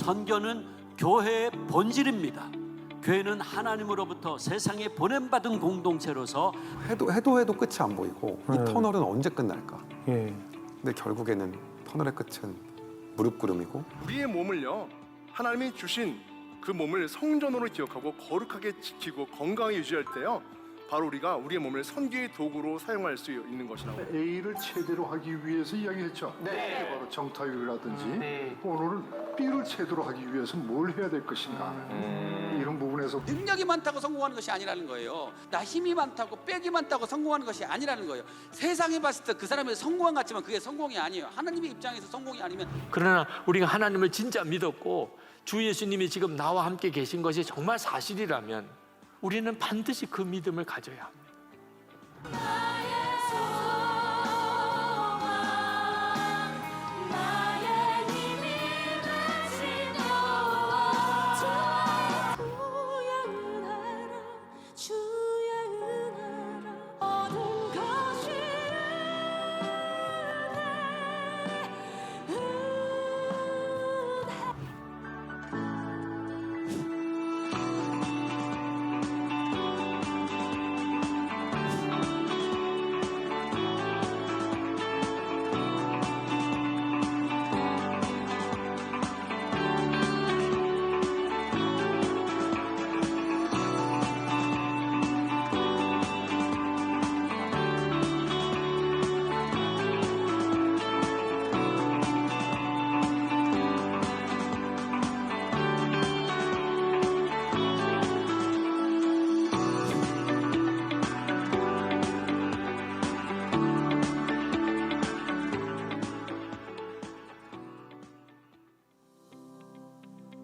선교는 교회의 본질입니다. 교회는 하나님으로부터 세상에 보냄받은 공동체로서 해도 끝이 안 보이고 이 터널은 언제 끝날까? 근데 결국에는 터널의 끝은 무릎 꿇음이고, 우리의 몸을요, 하나님이 주신 그 몸을 성전으로 기억하고 거룩하게 지키고 건강하게 유지할 때요, 바로 우리가 우리의 몸을 선교의 도구로 사용할 수 있는 것이라고. A를 최대로 하기 위해서 이야기했죠. 그게 바로 정타율이라든지 오늘은 B를 최대로 하기 위해서 뭘 해야 될 것인가, 이런 부분에서 능력이 많다고 성공하는 것이 아니라는 거예요. 나 힘이 많다고 빽이 많다고 성공하는 것이 아니라는 거예요. 세상에 봤을 때 그 사람이 성공한 것 같지만 그게 성공이 아니에요. 하나님의 입장에서 성공이 아니면. 그러나 우리가 하나님을 진짜 믿었고 주 예수님이 지금 나와 함께 계신 것이 정말 사실이라면 우리는 반드시 그 믿음을 가져야 합니다.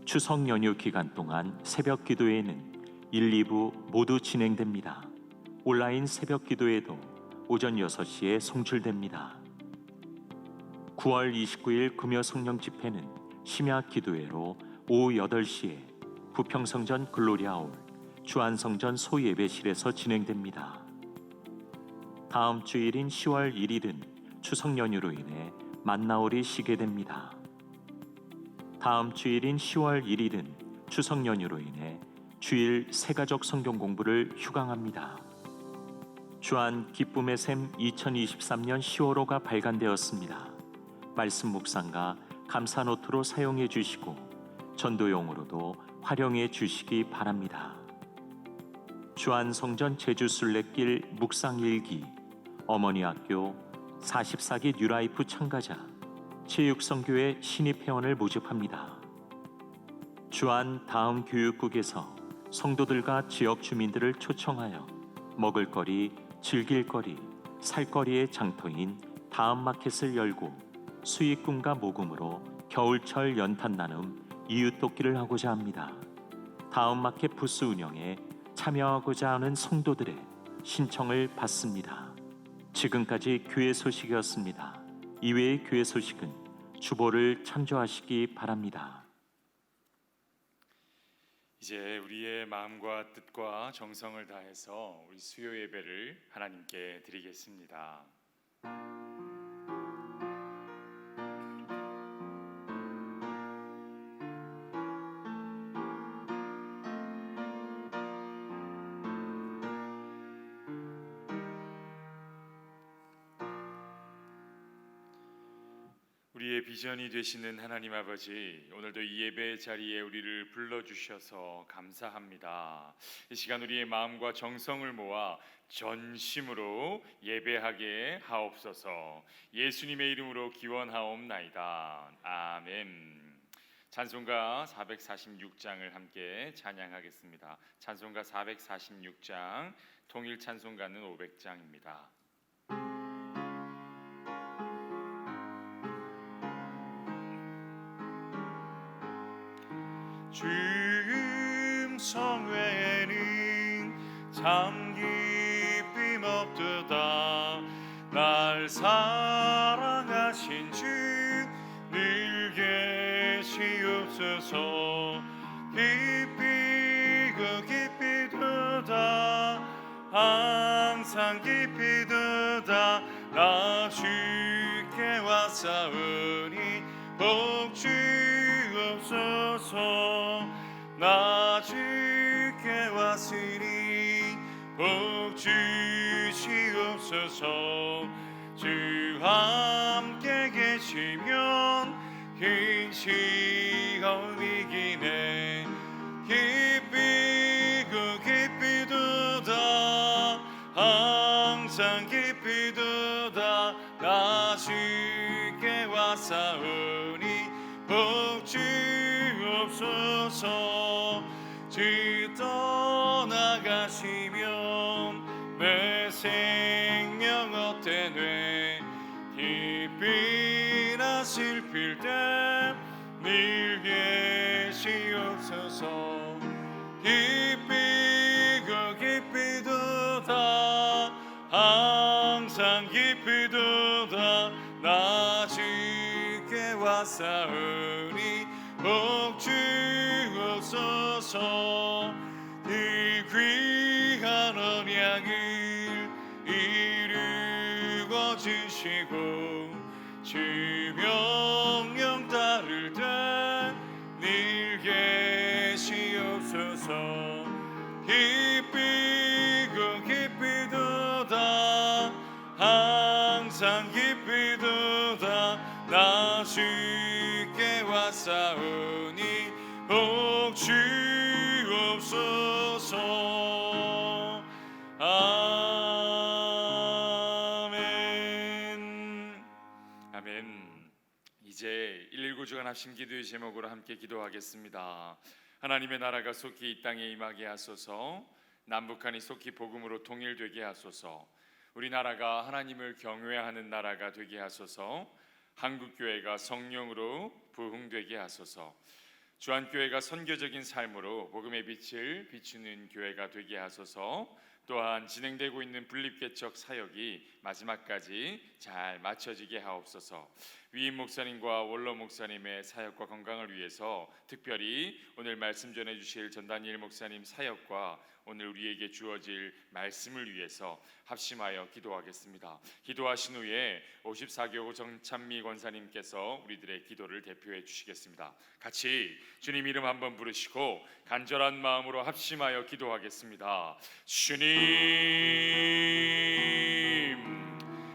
추석 연휴 기간 동안 새벽 기도회는 1, 2부 모두 진행됩니다. 온라인 새벽 기도회도 오전 6시에 송출됩니다. 9월 29일 금요 성령 집회는 심야 기도회로 오후 8시에 부평성전 글로리아홀 주안성전 소예배실에서 진행됩니다. 다음 주일인 10월 1일은 추석 연휴로 인해 만나올이 쉬게 됩니다. 다음 주일인 10월 1일은 추석 연휴로 인해 주일 새가족 성경 공부를 휴강합니다. 주안 기쁨의 샘 2023년 10월호가 발간되었습니다. 말씀 묵상과 감사 노트로 사용해 주시고 전도용으로도 활용해 주시기 바랍니다. 주안 성전 제주 순례길 묵상 일기, 어머니 학교 44기 뉴라이프 참가자 체육성교회 신입회원을 모집합니다. 주안 다음 교육국에서 성도들과 지역 주민들을 초청하여 먹을거리, 즐길거리, 살거리의 장터인 다음 마켓을 열고 수익금과 모금으로 겨울철 연탄 나눔 이웃돕기를 하고자 합니다. 다음 마켓 부스 운영에 참여하고자 하는 성도들의 신청을 받습니다. 지금까지 교회 소식이었습니다. 이외의 교회 소식은 주보를 참조하시기 바랍니다. 이제 우리의 마음과 뜻과 정성을 다해서 우리 수요 예배를 하나님께 드리겠습니다. 우리의 비전이 되시는 하나님 아버지, 오늘도 이 예배 자리에 우리를 불러주셔서 감사합니다. 이 시간 우리의 마음과 정성을 모아 전심으로 예배하게 하옵소서. 예수님의 이름으로 기원하옵나이다. 아멘. 찬송가 446장을 함께 찬양하겠습니다. 찬송가 446장, 통일 찬송가는 500장입니다. 주 음성 외에는 참 기쁨 없도다. 날 사랑하신 주 늘 계시옵소서. 깊이고 깊이도다. 항상 깊이도다. 나 주께 왔사오니 복 주옵소서. 나 주께 왔으니 복 주시옵소서. 주 함께 계시면 긴 시험 이기네. 기쁘고 기쁘도다 항상 기쁘도다. 나 주께 왔사오니 복 주옵소서. 주 떠나가시면 내 생명 어때네. 기쁘나 슬플 때 늘 계시옵소서. 기쁘고 기쁘도다 항상 기쁘도다. 나 주께 왔사오니 복 주옵소서. 이 귀한 언약을 이루어 주시고 주 명령 따를 때 늘 계시옵소서. 기쁘고 기쁘도다 항상 기쁘도다. 나 주께 왔사오니 복 주옵소서. 아멘. 아멘. 이제 119 주간 합심 기도의 제목으로 함께 기도하겠습니다. 하나님의 나라가 속히 이 땅에 임하게 하소서. 남북한이 속히 복음으로 통일되게 하소서. 우리나라가 하나님을 경외하는 나라가 되게 하소서. 한국교회가 성령으로 부흥되게 하소서. 주한교회가 선교적인 삶으로 복음의 빛을 비추는 교회가 되게 하소서. 또한 진행되고 있는 분립개척 사역이 마지막까지 잘 마쳐지게 하옵소서. 위임 목사님과 원로 목사님의 사역과 건강을 위해서 특별히 오늘 말씀 전해주실 전다니엘 목사님 사역과 오늘 우리에게 주어질 말씀을 위해서 합심하여 기도하겠습니다. 기도하신 후에 54교구 정찬미 권사님께서 우리들의 기도를 대표해 주시겠습니다. 같이 주님 이름 한번 부르시고 간절한 마음으로 합심하여 기도하겠습니다. 주님,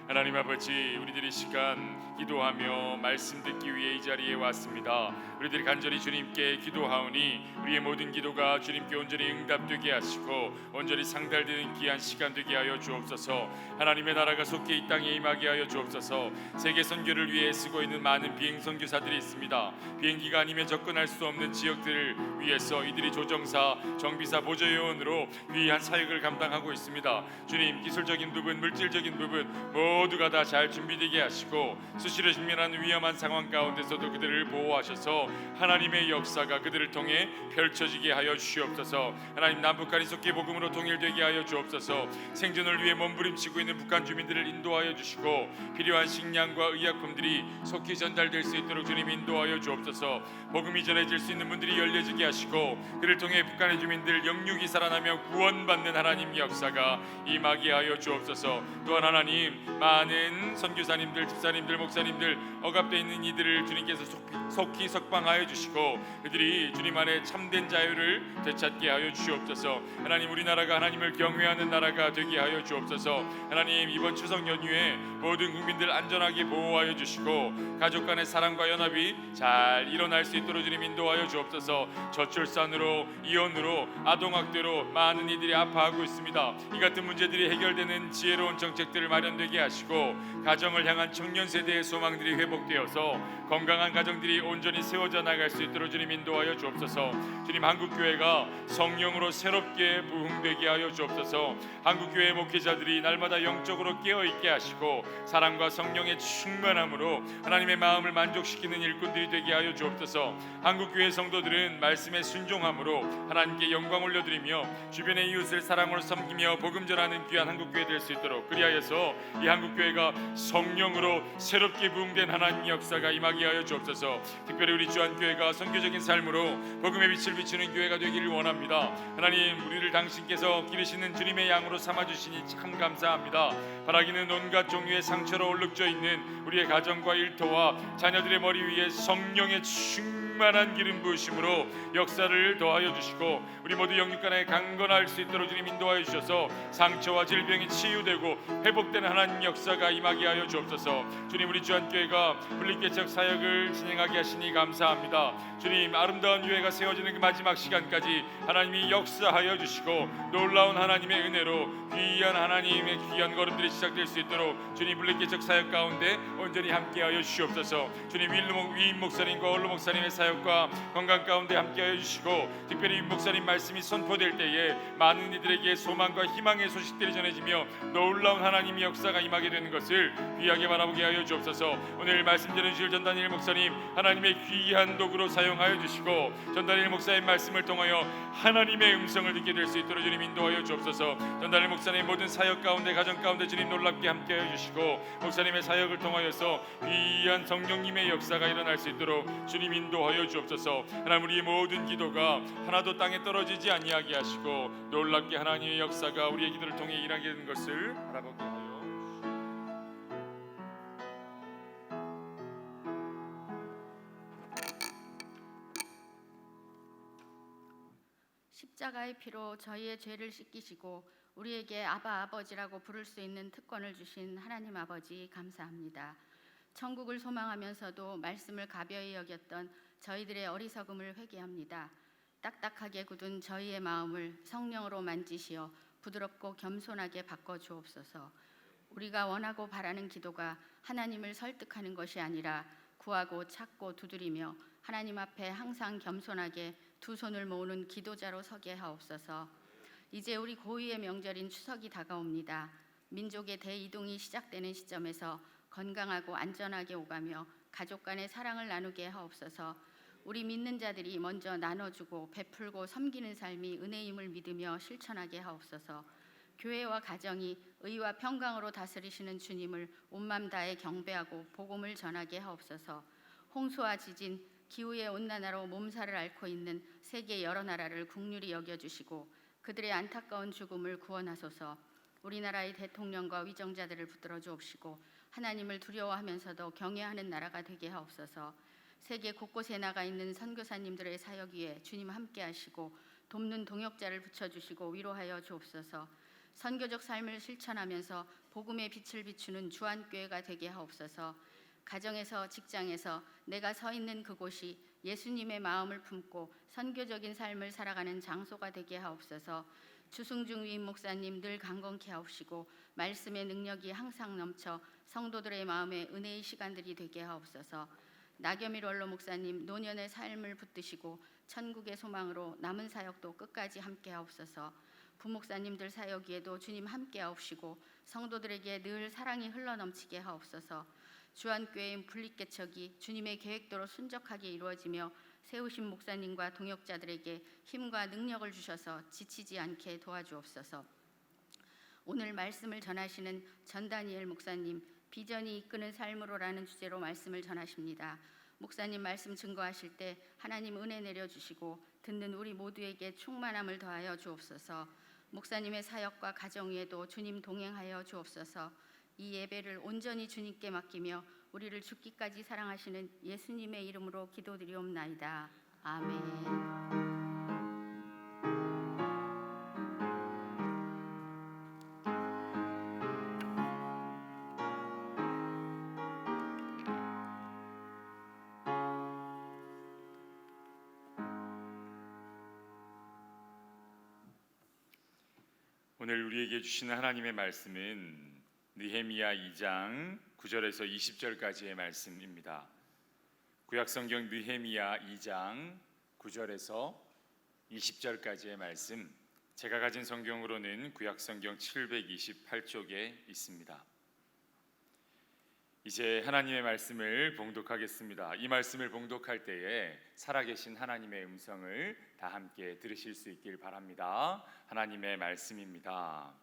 하나님 아버지, 우리들이 시간 기도하며 말씀 듣기 위해 이 자리에 왔습니다. 우리들이 간절히 주님께 기도하오니 우리의 모든 기도가 주님께 온전히 응답되게 하시고 온전히 상달되는 귀한 시간 되게 하여 주옵소서. 하나님의 나라가 속히 이 땅에 임하게 하여 주옵소서. 세계 선교를 위해 쓰고 있는 많은 비행 선교사들이 있습니다. 비행기가 아니면 접근할 수 없는 지역들을 위해서 이들이 조정사, 정비사, 보조요원으로 귀한 사역을 감당하고 있습니다. 주님, 기술적인 부분, 물질적인 부분 모두가 다 잘 준비되게 하시고 수시로 직면하는 위험한 상황 가운데서도 그들을 보호하셔서 하나님의 역사가 그들을 통해 펼쳐지게 하여 주시옵소서. 하나님, 남북한이 속히 복음으로 통일되게 하여 주옵소서. 생존을 위해 몸부림치고 있는 북한 주민들을 인도하여 주시고 필요한 식량과 의약품들이 속히 전달될 수 있도록 주님 인도하여 주옵소서. 복음이 전해질 수 있는 문들이 열려지게 하시고 그를 통해 북한의 주민들 영육이 살아나며 구원받는 하나님 역사가 임하게 하여 주옵소서. 또한 하나님, 많은 선교사님들, 집사님들, 목사님들 억압되어 있는 이들을 주님께서 속히 석방하여 주시고 그들이 주님 안에 참된 자유를 되찾게 하여 주옵소서. 하나님, 우리나라가 하나님을 경외하는 나라가 되게 하여 주옵소서. 하나님, 이번 추석 연휴에 모든 국민들 안전하게 보호하여 주시고 가족 간의 사랑과 연합이 잘 일어날 수 있도록 주님 인도하여 주옵소서. 저출산으로, 이혼으로, 아동학대로 많은 이들이 아파하고 있습니다. 이 같은 문제들이 해결되는 지혜로운 정책들을 마련되게 하시고 가정을 향한 청년 세대의 소망들이 회복되어서 건강한 가정들이 온전히 세워져 나갈 수 있도록 주님 인도하여 주옵소서. 주님, 한국교회가 성령으로 새롭게 부흥되게 하여 주옵소서. 한국교회 목회자들이 날마다 영적으로 깨어있게 하시고 사랑과 성령의 충만함으로 하나님의 마음을 만족시키는 일꾼들이 되게 하여 주옵소서. 한국교회 성도들은 말씀에 순종함으로 하나님께 영광 올려드리며 주변의 이웃을 사랑으로 섬기며 복음 전하는 귀한 한국교회 될 수 있도록 그리하여서 이 한국교회가 성령으로 새롭게 부흥된 하나님 역사가 임하게 하여 주옵소서. 특별히 우리 주한교회가 선교적인 삶으로 복음의 빛을 비추는 교회가 되기를 원합니다. 하나님, 우리를 당신께서 기르시는 주님의 양으로 삼아주시니 참 감사합니다. 바라기는 온갖 종류의 상처로 얼룩져 있는 우리의 가정과 일터와 자녀들의 머리 위에 성령의 충 충만한 기름 부으심으로 역사를 더하여 주시고 우리 모두 영육간에 강건할 수 있도록 주님 인도하여 주셔서 상처와 질병이 치유되고 회복되는 하나님 역사가 임하게 하여 주옵소서. 주님, 우리 주한교회가 분리개척 사역을 진행하게 하시니 감사합니다. 주님, 아름다운 교회가 세워지는 그 마지막 시간까지 하나님이 역사하여 주시고 놀라운 하나님의 은혜로 귀한 하나님의 귀한 걸음들이 시작될 수 있도록 주님 분리개척 사역 가운데 온전히 함께하여 주시옵소서. 주님, 위임 목사님과 원로 목사님의 사역과 건강 가운데 함께하여 주시고 특별히 위 목사님 말씀이 선포될 때에 많은 이들에게 소망과 희망의 소식들이 전해지며 놀라운 하나님의 역사가 임하게 되는 것을 귀하게 바라보게 하여 주옵소서. 오늘 말씀 전해주실 전단일 목사님 하나님의 귀한 도구로 사용하여 주시고 전단일 목사의 말씀을 통하여 하나님의 음성을 듣게 될 수 있도록 주님 인도하여 주옵소서. 전단일 목사님 모든 사역 가운데 가정 가운데 주님 놀랍게 함께하여 주시고 목사님의 사역을 통하여서 귀한 성령님의 역사가 일어날 수 있도록 주님 인도하여 주옵소서. 하나님, 우리의 모든 기도가 하나도 땅에 떨어지지 아니하게 하시고 놀랍게 하나님의 역사가 우리의 기도를 통해 일하게 되는 것을 바라보게 하여 십자가의 피로 저희의 죄를 씻기시고 우리에게 아바 아버지라고 부를 수 있는 특권을 주신 하나님 아버지 감사합니다. 천국을 소망하면서도 말씀을 가벼이 여겼던 저희들의 어리석음을 회개합니다. 딱딱하게 굳은 저희의 마음을 성령으로 만지시어 부드럽고 겸손하게 바꿔 주옵소서. 우리가 원하고 바라는 기도가 하나님을 설득하는 것이 아니라 구하고 찾고 두드리며 하나님 앞에 항상 겸손하게 두 손을 모으는 기도자로 서게 하옵소서. 이제 우리 고유의 명절인 추석이 다가옵니다. 민족의 대이동이 시작되는 시점에서 건강하고 안전하게 오가며 가족 간의 사랑을 나누게 하옵소서. 우리 믿는 자들이 먼저 나눠주고 베풀고 섬기는 삶이 은혜임을 믿으며 실천하게 하옵소서. 교회와 가정이 의와 평강으로 다스리시는 주님을 온맘 다해 경배하고 복음을 전하게 하옵소서. 홍수와 지진, 기후의 온난화로 몸살을 앓고 있는 세계 여러 나라를 긍휼히 여겨주시고 그들의 안타까운 죽음을 구원하소서. 우리나라의 대통령과 위정자들을 붙들어 주옵시고 하나님을 두려워하면서도 경외하는 나라가 되게 하옵소서. 세계 곳곳에 나가 있는 선교사님들의 사역 위에 주님 함께하시고 돕는 동역자를 붙여주시고 위로하여 주옵소서. 선교적 삶을 실천하면서 복음의 빛을 비추는 주안교회가 되게 하옵소서. 가정에서 직장에서 내가 서 있는 그곳이 예수님의 마음을 품고 선교적인 삶을 살아가는 장소가 되게 하옵소서. 주승중 위임 목사님 늘 강건케 하옵시고 말씀의 능력이 항상 넘쳐 성도들의 마음에 은혜의 시간들이 되게 하옵소서. 나겸일 원로 목사님 노년의 삶을 붙드시고 천국의 소망으로 남은 사역도 끝까지 함께 하옵소서. 부목사님들 사역 위에도 주님 함께 하옵시고 성도들에게 늘 사랑이 흘러넘치게 하옵소서. 주안교회의 분립개척이 주님의 계획대로 순적하게 이루어지며 세우신 목사님과 동역자들에게 힘과 능력을 주셔서 지치지 않게 도와주옵소서. 오늘 말씀을 전하시는 전다니엘 목사님 비전이 이끄는 삶으로라는 주제로 말씀을 전하십니다. 목사님 말씀 증거하실 때 하나님 은혜 내려주시고 듣는 우리 모두에게 충만함을 더하여 주옵소서. 목사님의 사역과 가정 위에도 주님 동행하여 주옵소서. 이 예배를 온전히 주님께 맡기며 우리를 죽기까지 사랑하시는 예수님의 이름으로 기도드리옵나이다. 아멘. 오늘 우리에게 주시는 하나님의 말씀은 느헤미야 2장 9절에서 20절까지의 말씀입니다. 구약성경 느헤미야 2장 9절에서 20절까지의 말씀, 제가 가진 성경으로는 구약성경 728쪽에 있습니다. 이제 하나님의 말씀을 봉독하겠습니다. 이 말씀을 봉독할 때에 살아계신 하나님의 음성을 다 함께 들으실 수 있길 바랍니다. 하나님의 말씀입니다.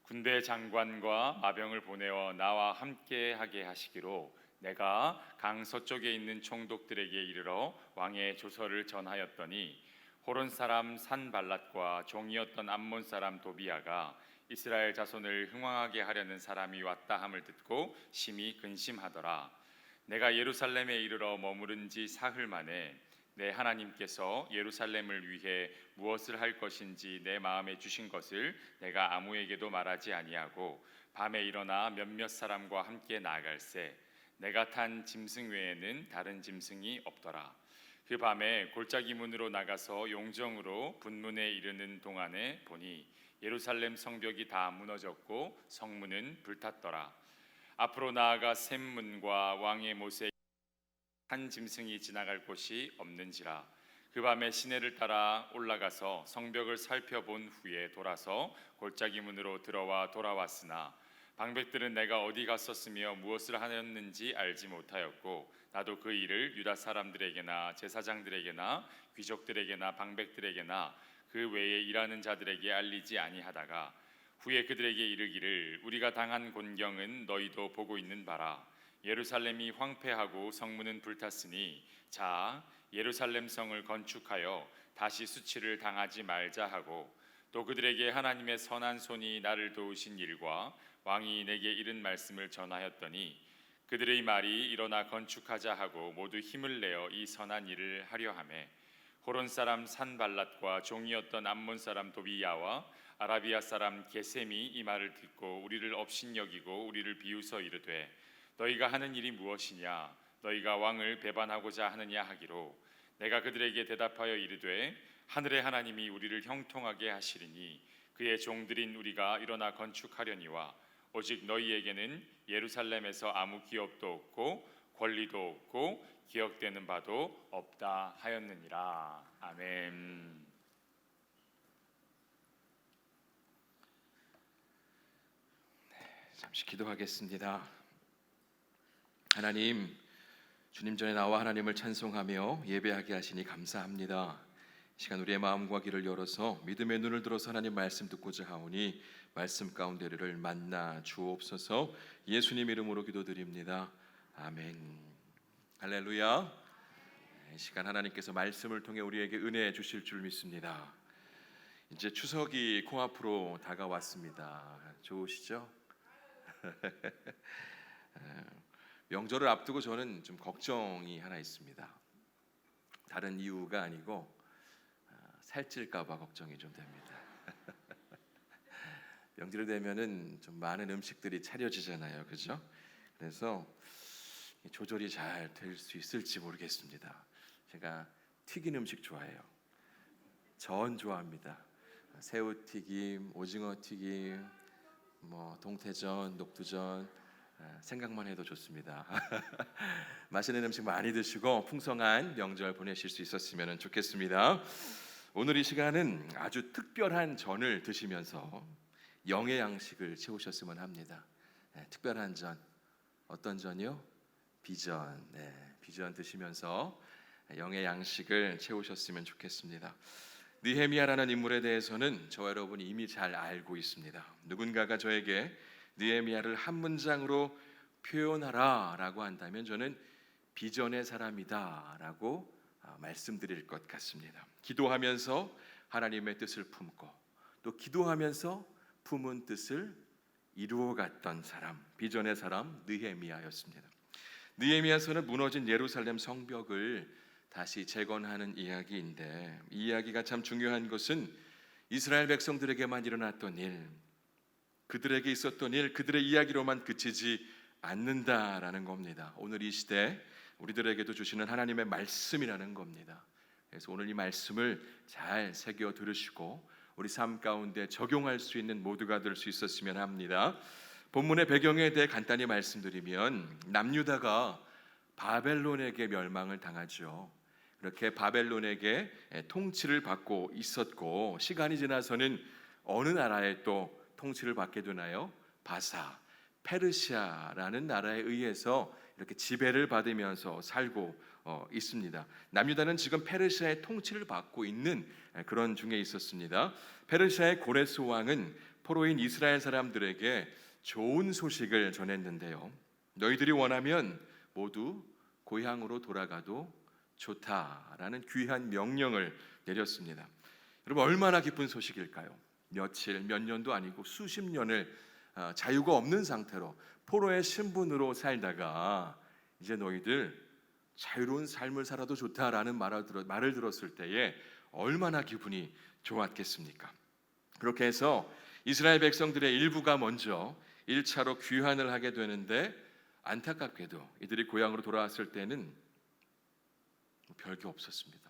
군대 장관과 마병을 보내어 나와 함께하게 하시기로 내가 강 서쪽에 있는 총독들에게 이르러 왕의 조서를 전하였더니 호론 사람 산발랏과 종이었던 암몬 사람 도비아가 이스라엘 자손을 흥왕하게 하려는 사람이 왔다 함을 듣고 심히 근심하더라. 내가 예루살렘에 이르러 머무른 지 사흘 만에 내 하나님께서 예루살렘을 위해 무엇을 할 것인지 내 마음에 주신 것을 내가 아무에게도 말하지 아니하고 밤에 일어나 몇몇 사람과 함께 나아갈새 내가 탄 짐승 외에는 다른 짐승이 없더라. 그 밤에 골짜기 문으로 나가서 용정으로 분문에 이르는 동안에 보니 예루살렘 성벽이 다 무너졌고 성문은 불탔더라. 앞으로 나아가 샘문과 왕의 못에 한 짐승이 지나갈 곳이 없는지라. 그 밤에 시내를 따라 올라가서 성벽을 살펴본 후에 돌아서 골짜기 문으로 들어와 돌아왔으나 방백들은 내가 어디 갔었으며 무엇을 하였는지 알지 못하였고 나도 그 일을 유다 사람들에게나 제사장들에게나 귀족들에게나 방백들에게나 그 외에 일하는 자들에게 알리지 아니하다가 후에 그들에게 이르기를 우리가 당한 곤경은 너희도 보고 있는 바라. 예루살렘이 황폐하고 성문은 불탔으니 자 예루살렘 성을 건축하여 다시 수치를 당하지 말자 하고 또 그들에게 하나님의 선한 손이 나를 도우신 일과 왕이 내게 이른 말씀을 전하였더니 그들의 말이 일어나 건축하자 하고 모두 힘을 내어 이 선한 일을 하려 하매 호론 사람 산발랏과 종이었던 암몬 사람 도비야와 아라비아 사람 게셈이 이 말을 듣고 우리를 업신여기고 우리를 비웃어 이르되 너희가 하는 일이 무엇이냐 너희가 왕을 배반하고자 하느냐 하기로 내가 그들에게 대답하여 이르되 하늘의 하나님이 우리를 형통하게 하시리니 그의 종들인 우리가 일어나 건축하려니와 오직 너희에게는 예루살렘에서 아무 기업도 없고 권리도 없고 기억되는 바도 없다 하였느니라. 아멘. 잠시 기도하겠습니다. 하나님, 주님 전에 나와 하나님을 찬송하며 예배하게 하시니 감사합니다. 이 시간 우리의 마음과 귀를 열어서 믿음의 눈을 들어서 하나님 말씀 듣고자 하오니 말씀 가운데를 만나 주옵소서. 예수님 이름으로 기도드립니다. 아멘. 할렐루야. 이 시간 하나님께서 말씀을 통해 우리에게 은혜 주실 줄 믿습니다. 이제 추석이 코앞으로 다가왔습니다. 좋으시죠? 명절을 앞두고 저는 좀 걱정이 하나 있습니다. 다른 이유가 아니고 살찔까봐 걱정이 좀 됩니다. 명절 되면은 좀 많은 음식들이 차려지잖아요, 그죠? 그래서 조절이 잘 될 수 있을지 모르겠습니다. 제가 튀긴 음식 좋아해요. 전 좋아합니다. 새우튀김, 오징어튀김, 동태전, 녹두전 생각만 해도 좋습니다. 맛있는 음식 많이 드시고 풍성한 명절 보내실 수 있었으면 좋겠습니다. 오늘 이 시간은 아주 특별한 전을 드시면서 영의 양식을 채우셨으면 합니다. 특별한 전, 어떤 전이요? 비전. 비전 드시면서 영의 양식을 채우셨으면 좋겠습니다. 느헤미야라는 인물에 대해서는 저와 여러분이 이미 잘 알고 있습니다. 누군가가 저에게 느헤미야를 한 문장으로 표현하라 라고 한다면 저는 비전의 사람이다 라고 말씀드릴 것 같습니다. 기도하면서 하나님의 뜻을 품고 또 기도하면서 품은 뜻을 이루어갔던 사람, 비전의 사람 느헤미야였습니다. 느헤미야서는 무너진 예루살렘 성벽을 다시 재건하는 이야기인데 이 이야기가 참 중요한 것은 이스라엘 백성들에게만 일어났던 일, 그들에게 있었던 일, 그들의 이야기로만 그치지 않는다라는 겁니다. 오늘 이 시대 우리들에게도 주시는 하나님의 말씀이라는 겁니다. 그래서 오늘 이 말씀을 잘 새겨 들으시고 우리 삶 가운데 적용할 수 있는 모두가 될 수 있었으면 합니다. 본문의 배경에 대해 간단히 말씀드리면 남유다가 바벨론에게 멸망을 당하죠. 그렇게 바벨론에게 통치를 받고 있었고 시간이 지나서는 어느 나라에 또 통치를 받게 되나요? 바사, 페르시아라는 나라에 의해서 이렇게 지배를 받으면서 살고 있습니다. 남유다는 지금 페르시아의 통치를 받고 있는 그런 중에 있었습니다. 페르시아의 고레스 왕은 포로인 이스라엘 사람들에게 좋은 소식을 전했는데요. 너희들이 원하면 모두 고향으로 돌아가도 좋다라는 귀한 명령을 내렸습니다. 여러분 얼마나 기쁜 소식일까요? 며칠, 몇 년도 아니고 수십 년을 자유가 없는 상태로 포로의 신분으로 살다가 이제 너희들 자유로운 삶을 살아도 좋다라는 말을 들었을 때에 얼마나 기분이 좋았겠습니까? 그렇게 해서 이스라엘 백성들의 일부가 먼저 1차로 귀환을 하게 되는데, 안타깝게도 이들이 고향으로 돌아왔을 때는 별게 없었습니다.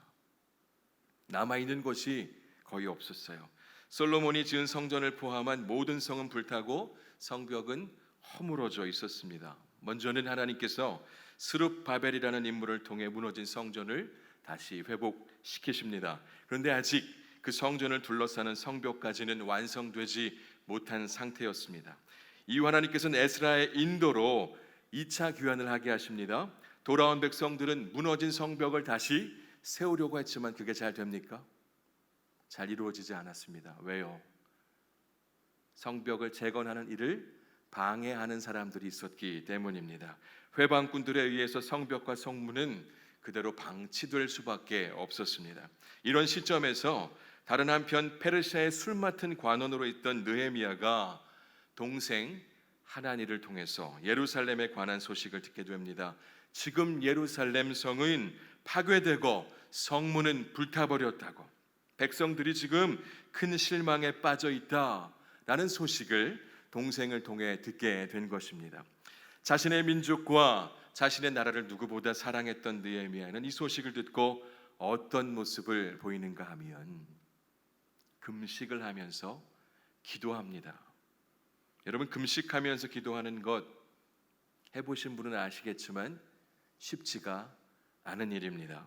남아있는 것이 거의 없었어요. 솔로몬이 지은 성전을 포함한 모든 성은 불타고 성벽은 허물어져 있었습니다. 먼저는 하나님께서 스룹바벨이라는 인물을 통해 무너진 성전을 다시 회복시키십니다. 그런데 아직 그 성전을 둘러싸는 성벽까지는 완성되지 못한 상태였습니다. 이후 하나님께서는 에스라의 인도로 2차 귀환을 하게 하십니다. 돌아온 백성들은 무너진 성벽을 다시 세우려고 했지만 그게 잘 됩니까? 잘 이루어지지 않았습니다. 왜요? 성벽을 재건하는 일을 방해하는 사람들이 있었기 때문입니다. 회방꾼들에 의해서 성벽과 성문은 그대로 방치될 수밖에 없었습니다. 이런 시점에서 다른 한편 페르시아의 술 맡은 관원으로 있던 느헤미야가 동생 하나니를 통해서 예루살렘에 관한 소식을 듣게 됩니다. 지금 예루살렘 성은 파괴되고 성문은 불타버렸다고, 백성들이 지금 큰 실망에 빠져 있다라는 소식을 동생을 통해 듣게 된 것입니다. 자신의 민족과 자신의 나라를 누구보다 사랑했던 느헤미야는 이 소식을 듣고 어떤 모습을 보이는가 하면 금식을 하면서 기도합니다. 여러분, 금식하면서 기도하는 것 해보신 분은 아시겠지만 쉽지가 않은 일입니다.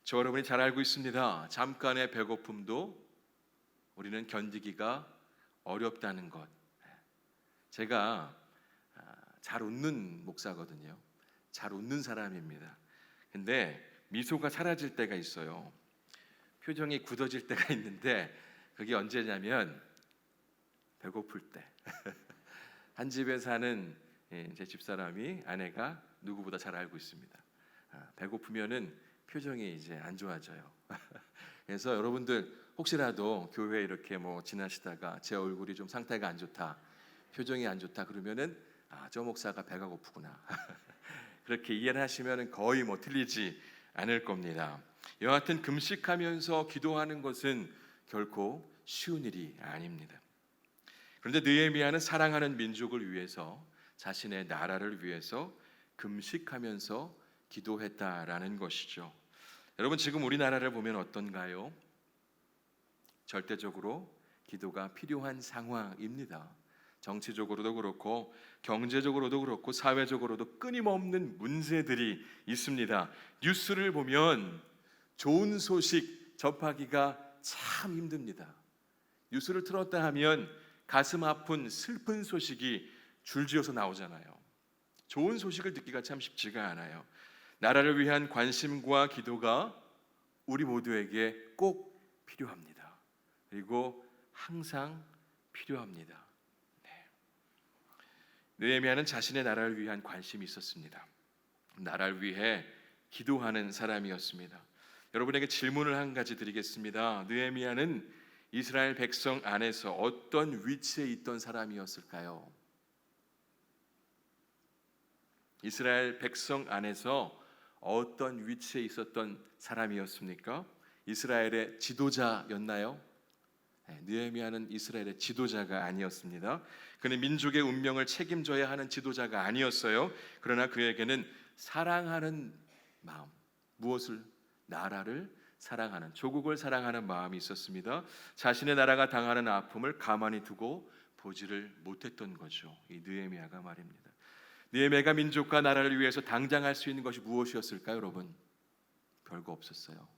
저 여러분이 잘 알고 있습니다. 잠깐의 배고픔도 우리는 견디기가 어렵다는 것. 제가 잘 웃는 목사거든요. 잘 웃는 사람입니다. 근데 미소가 사라질 때가 있어요. 표정이 굳어질 때가 있는데 그게 언제냐면 배고플 때. 한 집에 사는 제 집사람이, 아내가 누구보다 잘 알고 있습니다. 배고프면은 표정이 이제 안 좋아져요. 그래서 여러분들 혹시라도 교회 이렇게 뭐 지나시다가 제 얼굴이 좀 상태가 안 좋다, 표정이 안 좋다 그러면은 저 목사가 배가 고프구나. 그렇게 이해를 하시면은 거의 뭐 틀리지 않을 겁니다. 여하튼 금식하면서 기도하는 것은 결코 쉬운 일이 아닙니다. 그런데 느헤미야는 사랑하는 민족을 위해서, 자신의 나라를 위해서 금식하면서 기도했다라는 것이죠. 여러분, 지금 우리나라를 보면 어떤가요? 절대적으로 기도가 필요한 상황입니다. 정치적으로도 그렇고 경제적으로도 그렇고 사회적으로도 끊임없는 문제들이 있습니다. 뉴스를 보면 좋은 소식 접하기가 참 힘듭니다. 뉴스를 틀었다 하면 가슴 아픈 슬픈 소식이 줄지어서 나오잖아요. 좋은 소식을 듣기가 참 쉽지가 않아요. 나라를 위한 관심과 기도가 우리 모두에게 꼭 필요합니다. 그리고 항상 필요합니다. 느헤미야는 자신의 나라를 위한 관심이 있었습니다. 나라를 위해 기도하는 사람이었습니다. 여러분에게 질문을 한 가지 드리겠습니다. 느헤미야는 이스라엘 백성 안에서 어떤 위치에 있던 사람이었을까요? 이스라엘 백성 안에서 어떤 위치에 있었던 사람이었습니까? 이스라엘의 지도자였나요? 느헤미야는 이스라엘의 지도자가 아니었습니다. 그는 민족의 운명을 책임져야 하는 지도자가 아니었어요. 그러나 그에게는 사랑하는 마음, 무엇을? 나라를 사랑하는, 조국을 사랑하는 마음이 있었습니다. 자신의 나라가 당하는 아픔을 가만히 두고 보지를 못했던 거죠. 이 느헤미야가 말입니다. 느헤미야가 민족과 나라를 위해서 당장 할 수 있는 것이 무엇이었을까요, 여러분? 별거 없었어요.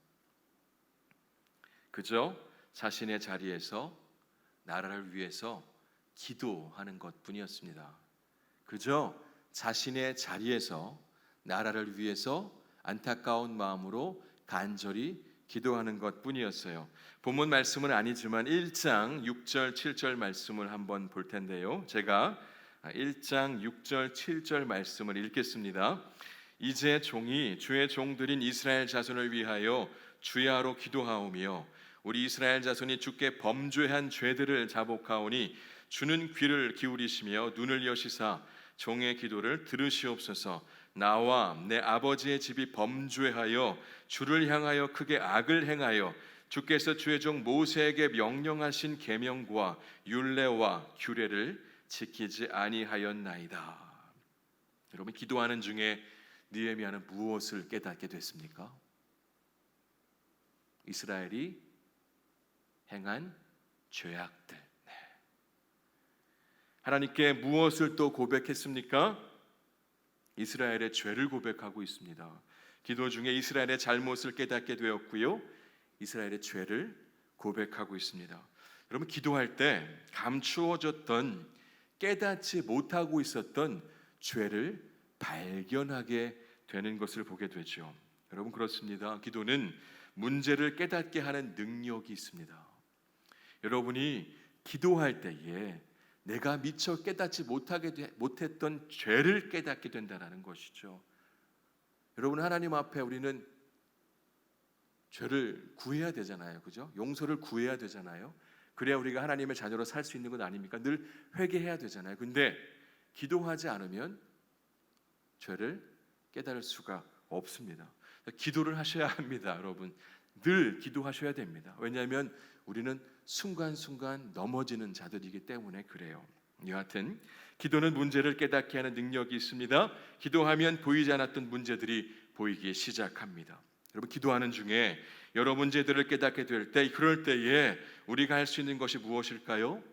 그저 자신의 자리에서 나라를 위해서 기도하는 것뿐이었습니다. 그저 자신의 자리에서 나라를 위해서 안타까운 마음으로 간절히 기도하는 것뿐이었어요. 본문 말씀은 아니지만 1장 6절 7절 말씀을 한번 볼 텐데요. 제가 1장 6절 7절 말씀을 읽겠습니다. 이제 종이 주의 종들인 이스라엘 자손을 위하여 주야로 기도하오며 우리 이스라엘 자손이 주께 범죄한 죄들을 자복하오니 주는 귀를 기울이시며 눈을 여시사 종의 기도를 들으시옵소서. 나와 내 아버지의 집이 범죄하여 주를 향하여 크게 악을 행하여 주께서 주의 종 모세에게 명령하신 계명과 율례와 규례를 지키지 아니하였나이다. 여러분, 기도하는 중에 느헤미야는 무엇을 깨닫게 됐습니까? 이스라엘이 행한 죄악들. 하나님께 무엇을 또 고백했습니까? 이스라엘의 죄를 고백하고 있습니다. 기도 중에 이스라엘의 잘못을 깨닫게 되었고요, 이스라엘의 죄를 고백하고 있습니다. 여러분, 기도할 때 감추어졌던, 깨닫지 못하고 있었던 죄를 발견하게 되는 것을 보게 되죠. 여러분, 그렇습니다. 기도는 문제를 깨닫게 하는 능력이 있습니다. 여러분이 기도할 때에 내가 미처 깨닫지 못했던 죄를 깨닫게 된다는 것이죠. 여러분, 하나님 앞에 우리는 죄를 구해야 되잖아요, 그죠? 용서를 구해야 되잖아요. 그래야 우리가 하나님의 자녀로 살 수 있는 것 아닙니까? 늘 회개해야 되잖아요. 근데 기도하지 않으면 죄를 깨달을 수가 없습니다. 기도를 하셔야 합니다, 여러분. 늘 기도하셔야 됩니다. 왜냐하면 우리는 순간순간 넘어지는 자들이기 때문에 그래요. 여하튼 기도는 문제를 깨닫게 하는 능력이 있습니다. 기도하면 보이지 않았던 문제들이 보이기 시작합니다. 여러분, 기도하는 중에 여러 문제들을 깨닫게 될 때, 그럴 때에 우리가 할 수 있는 것이 무엇일까요?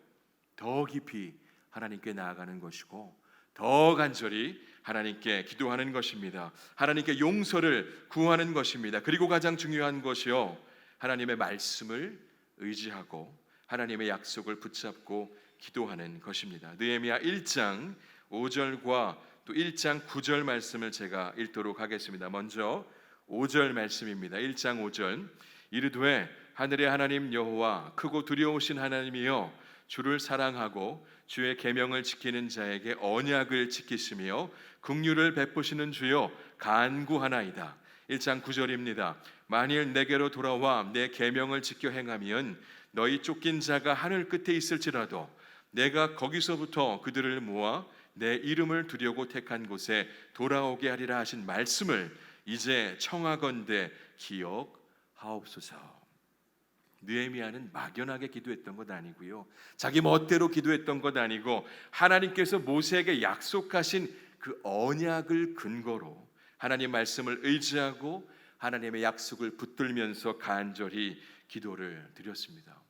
더 깊이 하나님께 나아가는 것이고 더 간절히 하나님께 기도하는 것입니다. 하나님께 용서를 구하는 것입니다. 그리고 가장 중요한 것이요, 하나님의 말씀을 의지하고 하나님의 약속을 붙잡고 기도하는 것입니다. 느헤미야 1장 5절과 또 1장 9절 말씀을 제가 읽도록 하겠습니다. 먼저 5절 말씀입니다. 1장 5절. 이르되 하늘의 하나님 여호와 크고 두려우신 하나님이여, 주를 사랑하고 주의 계명을 지키는 자에게 언약을 지키시며 긍휼을 베푸시는 주여 간구하나이다. 1장 9절입니다. 만일 내게로 돌아와 내 계명을 지켜 행하면 너희 쫓긴 자가 하늘 끝에 있을지라도 내가 거기서부터 그들을 모아 내 이름을 두려고 택한 곳에 돌아오게 하리라 하신 말씀을 이제 청하건대 기억하옵소서. 느헤미야는 막연하게 기도했던 것 아니고요, 자기 멋대로 기도했던 것 아니고 하나님께서 모세에게 약속하신 그 언약을 근거로 하나님 말씀을 의지하고 하나님의 약속을 붙들면서 간절히 기도를 드렸습니다.